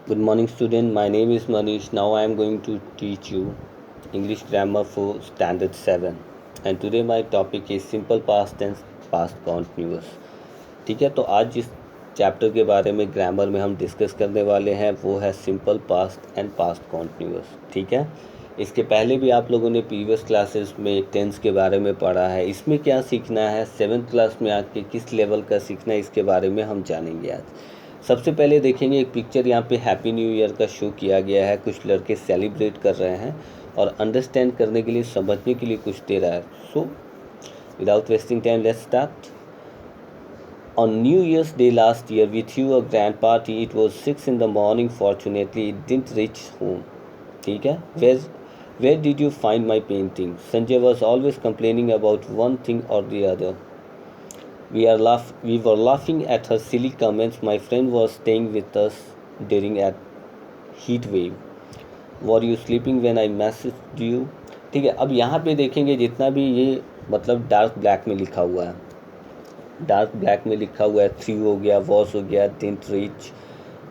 Good morning, student. My name is Manish. Now I am going to teach you English grammar for Standard 7. And today my topic is simple past tense, past continuous. ठीक है, तो आज जिस chapter के बारे में grammar में हम डिस्कस करने वाले हैं वो है simple past and past continuous. ठीक है, इसके पहले भी आप लोगों ने प्रीवियस क्लासेस में टेंस के बारे में पढ़ा है. इसमें क्या सीखना है, 7th क्लास में आके किस लेवल का सीखना है, इसके बारे में हम जानेंगे आज. सबसे पहले देखेंगे एक पिक्चर, यहाँ पे हैप्पी न्यू ईयर का शो किया गया है. कुछ लड़के सेलिब्रेट कर रहे हैं और अंडरस्टैंड करने के लिए, समझने के लिए कुछ दे रहा है. So without wasting time let's start. On New Year's Day last year, we threw a grand party. It was 6 in the morning. Fortunately, it didn't reach home. ठीक है. Where did you find my painting? Sanjay was always complaining about one thing or the other. We were laughing at her silly comments. My friend was staying with us during a heat wave. Were you sleeping when I messaged you? ठीक है. अब यहाँ पे देखेंगे जितना भी ये मतलब डार्क ब्लैक में लिखा हुआ है, डार्क ब्लैक में लिखा हुआ है. थ्री हो गया, वॉस हो गया, didn't reach,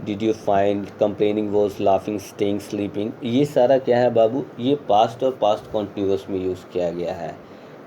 did you find, complaining, was, laughing, staying, sleeping. ये सारा क्या है बाबू, ये पास्ट और पास्ट कॉन्टिन्यूअस में यूज़ किया गया है.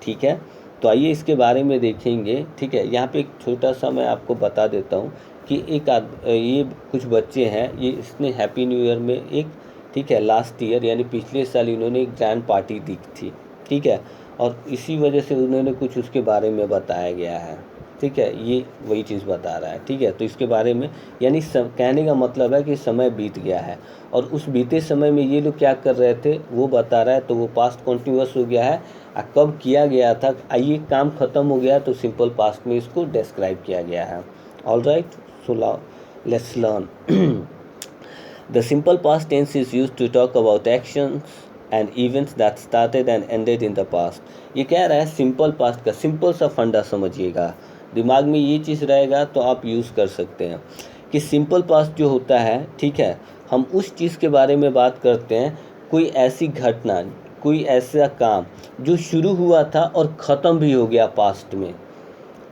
ठीक है, तो आइए इसके बारे में देखेंगे. ठीक है, यहाँ पे एक छोटा सा मैं आपको बता देता हूँ कि ये कुछ बच्चे हैं, ये इसने हैप्पी न्यू ईयर में एक, ठीक है, लास्ट ईयर यानी पिछले साल इन्होंने एक ग्रैंड पार्टी दी थी. ठीक है, और इसी वजह से उन्होंने कुछ उसके बारे में बताया गया है. ठीक है, ये वही चीज़ बता रहा है. ठीक है, तो इसके बारे में यानी कहने का मतलब है कि समय बीत गया है और उस बीते समय में ये लोग क्या कर रहे थे वो बता रहा है. तो वो पास्ट कॉन्टिन्यूअस हो गया है. कब किया गया था, आइए काम ख़त्म हो गया तो सिंपल पास्ट में इसको डिस्क्राइब किया गया है. All right, so let's learn. The simple past tense is used to talk about actions and events that started and ended in the past. ये कह रहा है सिंपल पास्ट का सिंपल सा फंडा समझिएगा, दिमाग में ये चीज़ रहेगा तो आप यूज़ कर सकते हैं कि सिंपल पास्ट जो होता है, ठीक है, हम उस चीज़ के बारे में बात करते हैं, कोई ऐसी घटना, कोई ऐसा काम जो शुरू हुआ था और ख़त्म भी हो गया पास्ट में.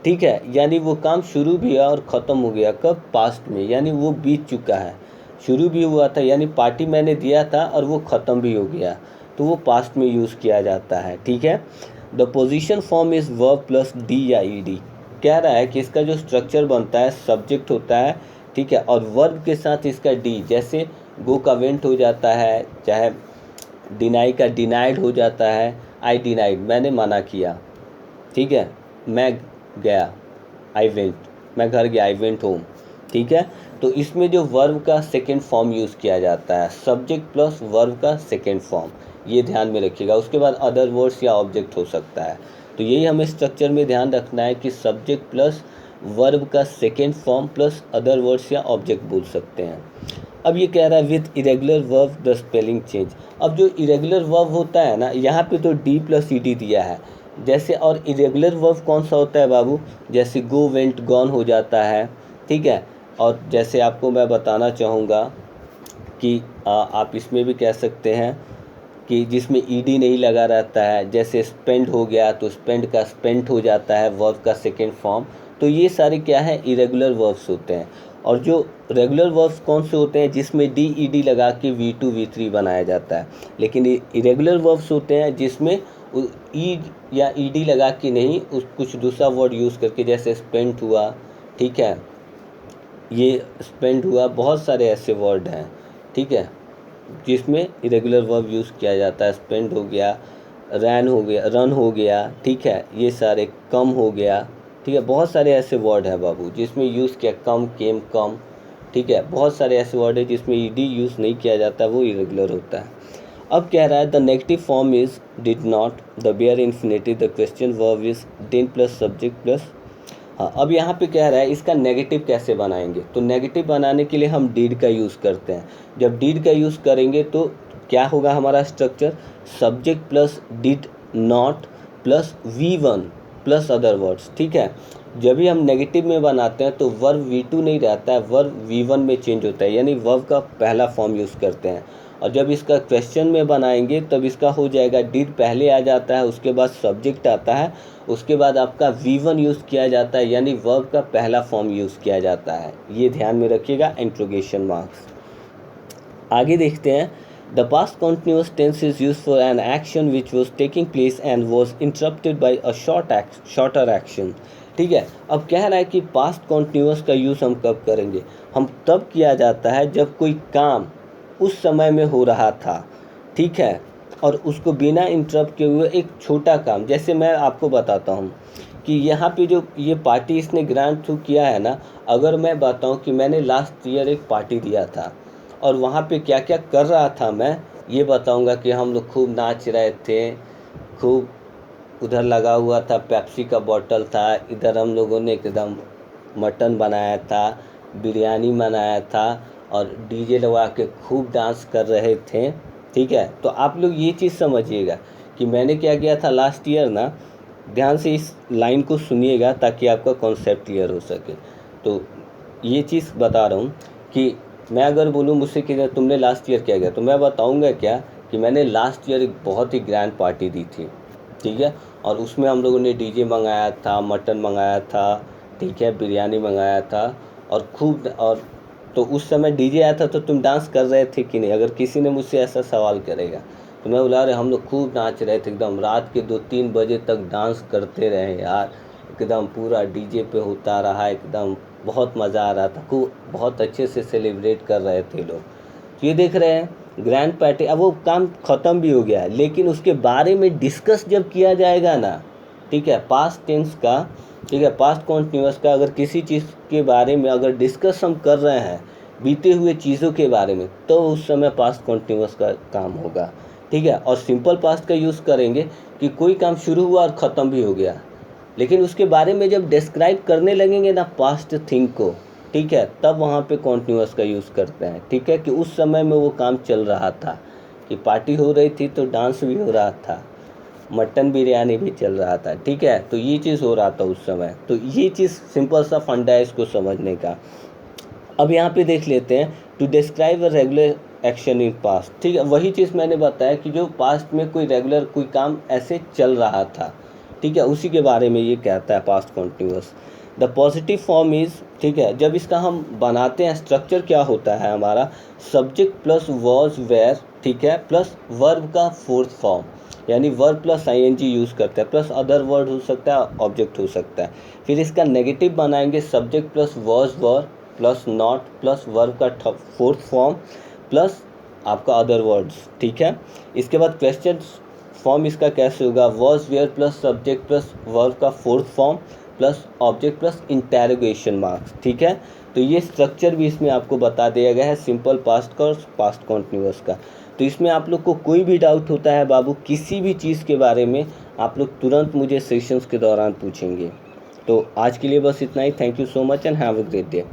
ठीक है, यानी वो काम शुरू भी हुआ और ख़त्म हो गया कब, पास्ट में, यानी वो बीत चुका है. शुरू भी हुआ था यानी पार्टी मैंने दिया था और वो ख़त्म भी हो गया, तो वो पास्ट में यूज़ किया जाता है. ठीक है, the position form is verb plus D या ई डी. कह रहा है कि इसका जो स्ट्रक्चर बनता है, सब्जेक्ट होता है, ठीक है, और वर्ब के साथ इसका डी, जैसे गो का वेंट हो जाता है, चाहे डिनाई का डिनाइड हो जाता है. आई डिनाइड, मैंने मना किया. ठीक है, मैं गया, आई वेंट, मैं घर गया, आई वेंट होम. ठीक है, तो इसमें जो वर्ब का सेकेंड फॉर्म यूज़ किया जाता है, सब्जेक्ट प्लस वर्ब का सेकेंड फॉर्म, ये ध्यान में रखिएगा. उसके बाद अदर वर्ड्स या ऑब्जेक्ट हो सकता है. तो यही हमें स्ट्रक्चर में ध्यान रखना है कि सब्जेक्ट प्लस वर्ब का second form plus other words या ऑब्जेक्ट बोल सकते हैं. अब ये कह रहा है with irregular verb the spelling change. अब जो इरेगुलर वर्ब होता है ना, यहाँ पे तो डी प्लस ई डी दिया है जैसे, और इरेगुलर वर्ब कौन सा होता है बाबू, जैसे गो, वेंट, गॉन हो जाता है. ठीक है, और जैसे आपको मैं बताना चाहूँगा कि आप इसमें भी कह सकते हैं कि जिसमें ईडी नहीं लगा रहता है, जैसे स्पेंड हो गया तो स्पेंड का स्पेंट हो जाता है वर्ब का सेकेंड फॉर्म. तो ये सारे क्या है, इरेगुलर वर्ब्स होते हैं. और जो रेगुलर वर्ब्स कौन से होते हैं, जिसमें डी ई डी लगा के V2 V3 बनाया जाता है. लेकिन इरेगुलर वर्ब्स होते हैं जिसमें ई या ई डी लगा के नहीं, उस कुछ दूसरा वर्ड यूज़ करके, जैसे स्पेंट हुआ, ठीक है, ये स्पेंड हुआ, बहुत सारे ऐसे वर्ड हैं. ठीक है, जिसमें इरेगुलर वर्ब यूज़ किया जाता है. स्पेंड हो गया, रैन हो गया, रन हो गया, ठीक है, ये सारे, कम हो गया. ठीक है, बहुत सारे ऐसे वर्ड हैं बाबू जिसमें यूज़ किया, कम, केम, कम. ठीक है, बहुत सारे ऐसे वर्ड है जिसमें ईडी यूज़ नहीं किया जाता, वो इरेगुलर होता है. अब कह रहा है the negative form is did not, the bare infinitive, the question verb is did plus subject plus. हाँ, अब यहाँ पे कह रहा है इसका नेगेटिव कैसे बनाएंगे. तो नेगेटिव बनाने के लिए हम डिड का यूज़ करते हैं. जब डिड का यूज़ करेंगे तो क्या होगा हमारा structure, subject plus did not plus V1 plus other words. ठीक है, जब भी हम नेगेटिव में बनाते हैं तो वर्ब V2 नहीं रहता है, वर्ब V1 में चेंज होता है, यानी वर्ब का पहला फॉर्म यूज़ करते हैं. और जब इसका क्वेश्चन में बनाएंगे तब इसका हो जाएगा, डिड पहले आ जाता है, उसके बाद सब्जेक्ट आता है, उसके बाद आपका V1 यूज़ किया जाता है, यानी वर्ब का पहला फॉर्म यूज़ किया जाता है. ये ध्यान में रखिएगा, इंट्रोगेशन मार्क्स. आगे देखते हैं, the past continuous tense is use for an action which was taking place and was interrupted by a shorter action. ठीक है, अब कह रहा है कि पास्ट कॉन्टिन्यूस का यूज़ हम कब करेंगे, हम तब किया जाता है जब कोई काम उस समय में हो रहा था, ठीक है, और उसको बिना इंटरप्ट किए हुए एक छोटा काम, जैसे मैं आपको बताता हूँ कि यहाँ पे जो ये पार्टी इसने ग्रांट थ्रू किया है ना, अगर मैं बताऊँ कि मैंने लास्ट ईयर एक पार्टी दिया था और वहाँ पे क्या क्या कर रहा था, मैं ये बताऊँगा कि हम लोग खूब नाच रहे थे, खूब उधर लगा हुआ था पेप्सी का बॉटल था, इधर हम लोगों ने एकदम मटन बनाया था, बिरयानी बनाया था और डीजे लगा के खूब डांस कर रहे थे। ठीक है, तो आप लोग ये चीज़ समझिएगा कि मैंने क्या किया था लास्ट ईयर ना, ध्यान से इस लाइन को सुनिएगा ताकि आपका कॉन्सेप्ट क्लियर हो सके। तो ये चीज़ बता रहा हूँ कि मैं अगर बोलूँ मुझसे कि तुमने लास्ट ईयर क्या किया, तो मैं बताऊँगा क्या कि मैंने लास्ट ईयर एक बहुत ही ग्रैंड पार्टी दी थी, ठीक है, और उसमें हम लोगों ने डीजे मंगाया था, मटन मंगाया था, ठीक है, बिरयानी मंगाया था और खूब, और तो उस समय डीजे आया था तो तुम डांस कर रहे थे कि नहीं, अगर किसी ने मुझसे ऐसा सवाल करेगा तो मैं बोला, अरे हम लोग खूब नाच रहे थे, एकदम रात के 2-3 बजे तक डांस करते रहे यार, एकदम पूरा डीजे पे होता रहा, एकदम बहुत मज़ा आ रहा था, खूब बहुत अच्छे से सेलिब्रेट कर रहे थे लोग। तो ये देख रहे हैं ग्रैंड पार्टी, अब वो काम ख़त्म भी हो गया है, लेकिन उसके बारे में डिस्कस जब किया जाएगा ना, ठीक है, पास्ट टेंस का, ठीक है, पास्ट कॉन्टिन्यूअस का, अगर किसी चीज़ के बारे में अगर डिस्कस हम कर रहे हैं बीते हुए चीज़ों के बारे में, तो उस समय पास्ट कॉन्टिन्यूअस का काम होगा। ठीक है, और सिंपल पास्ट का यूज़ करेंगे कि कोई काम शुरू हुआ और ख़त्म भी हो गया, लेकिन उसके बारे में जब डिस्क्राइब करने लगेंगे ना पास्ट थिंग को, ठीक है, तब वहाँ पे कॉन्टिन्यूअस का यूज़ करते हैं। ठीक है, कि उस समय में वो काम चल रहा था, कि पार्टी हो रही थी तो डांस भी हो रहा था, मटन बिरयानी भी चल रहा था, ठीक है, तो ये चीज़ हो रहा था उस समय। तो ये चीज़ सिंपल सा फंडा है इसको समझने का। अब यहाँ पे देख लेते हैं, to describe a regular action in past, ठीक है, वही चीज़ मैंने बताया कि जो पास्ट में कोई रेगुलर कोई काम ऐसे चल रहा था, ठीक है, उसी के बारे में ये कहता है past continuous. The positive form is, ठीक है, जब इसका हम बनाते हैं स्ट्रक्चर क्या होता है हमारा, सब्जेक्ट प्लस वॉज वेयर, ठीक है, प्लस वर्ब का फोर्थ फॉर्म, यानी वर्ब प्लस आईएनजी यूज़ करते हैं, प्लस अदर वर्ड हो सकता है, ऑब्जेक्ट हो सकता है। फिर इसका नेगेटिव बनाएंगे, subject plus was were plus not plus verb का फोर्थ फॉर्म प्लस आपका अदर वर्ड्स, ठीक है। इसके बाद क्वेश्चन फॉर्म इसका कैसे होगा, was were plus subject plus verb का fourth form plus object plus interrogation marks, ठीक है। तो ये स्ट्रक्चर भी इसमें आपको बता दिया गया है सिंपल पास्ट का और पास्ट कॉन्टिन्यूअस का। तो इसमें आप लोग को कोई भी डाउट होता है बाबू किसी भी चीज़ के बारे में, आप लोग तुरंत मुझे सेशंस के दौरान पूछेंगे। तो आज के लिए बस इतना ही। Thank you so much and have a great day.